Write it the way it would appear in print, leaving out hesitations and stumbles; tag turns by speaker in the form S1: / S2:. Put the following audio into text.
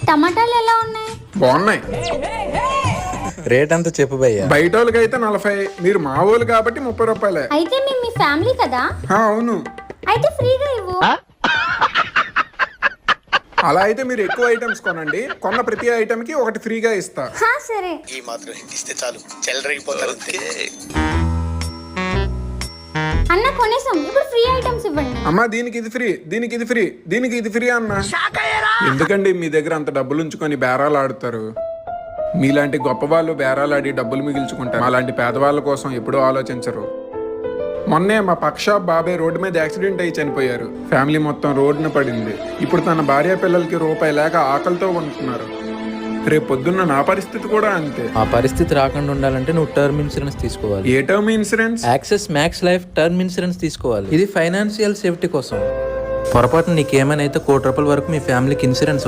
S1: టమాటాలు ఎలా ఉన్నాయి?
S2: బాగున్నాయి.
S3: రేట్ అంతా చెప్పు భయ్యా.
S2: బయట వాళ్ళకి అయితే 40, మీరు మా వాళ్ళు కాబట్టి 30 రూపాయలే.
S1: అయితే మేము మీ ఫ్యామిలీ కదా,
S2: అవును.
S1: అయితే ఫ్రీగా ఇవ్వు.
S2: అలా అయితే మీరు ఎక్కువ ఐటమ్స్ కొనండి, కొన్న ప్రతి ఐటమ్ కి ఒకటి ఫ్రీగా ఇస్తా.
S1: సరే.
S4: ఈ మాత్రం ఇస్తే చాలు, చెల్లరగిపోతారు.
S1: అన్న కొనేసాం, ఇప్పుడు ఫ్రీ ఐటమ్స్ ఇవ్వండి.
S2: అమ్మా దీనికి ఇది ఫ్రీ, దీనికి ఇది ఫ్రీ, దీనికి ఇది ఫ్రీ అన్న. ఎందుకండి మీ దగ్గర అంత డబ్బులు ఉంచుకొని బేరాలు ఆడుతారు? మీలాంటి గొప్ప వాళ్ళు బేరాలు ఆడి డబ్బులు మిగిల్చుకుంటారు. అలాంటి పేదవాళ్ళ కోసం ఎప్పుడూ ఆలోచించరు. మొన్నే మా పక్ష బాబాయ్ రోడ్డు మీద యాక్సిడెంట్ అయ్యి చనిపోయారు. ఫ్యామిలీ మొత్తం రోడ్డున పడింది. ఇప్పుడు తన భార్య పిల్లలకి రూపాయి లేక ఆకలితో ఉంటున్నారు. రేపు పొద్దున్న నా పరిస్థితి కూడా అంతే.
S3: ఆ పరిస్థితి రాకుండా ఉండాలంటే నువ్వు టర్మ్ ఇన్సూరెన్స్ తీసుకోవాలి.
S2: ఏ term insurance?
S3: Axis Max Life term insurance తీసుకోవాలి. ఇది ఫైనాన్షియల్ సేఫ్టీ కోసం. పొరపాటున నీకేమైనా అయితే ₹1,00,00,000 వరకు మీ ఫ్యామిలీకి ఇన్సూరెన్స్ వస్తుంది.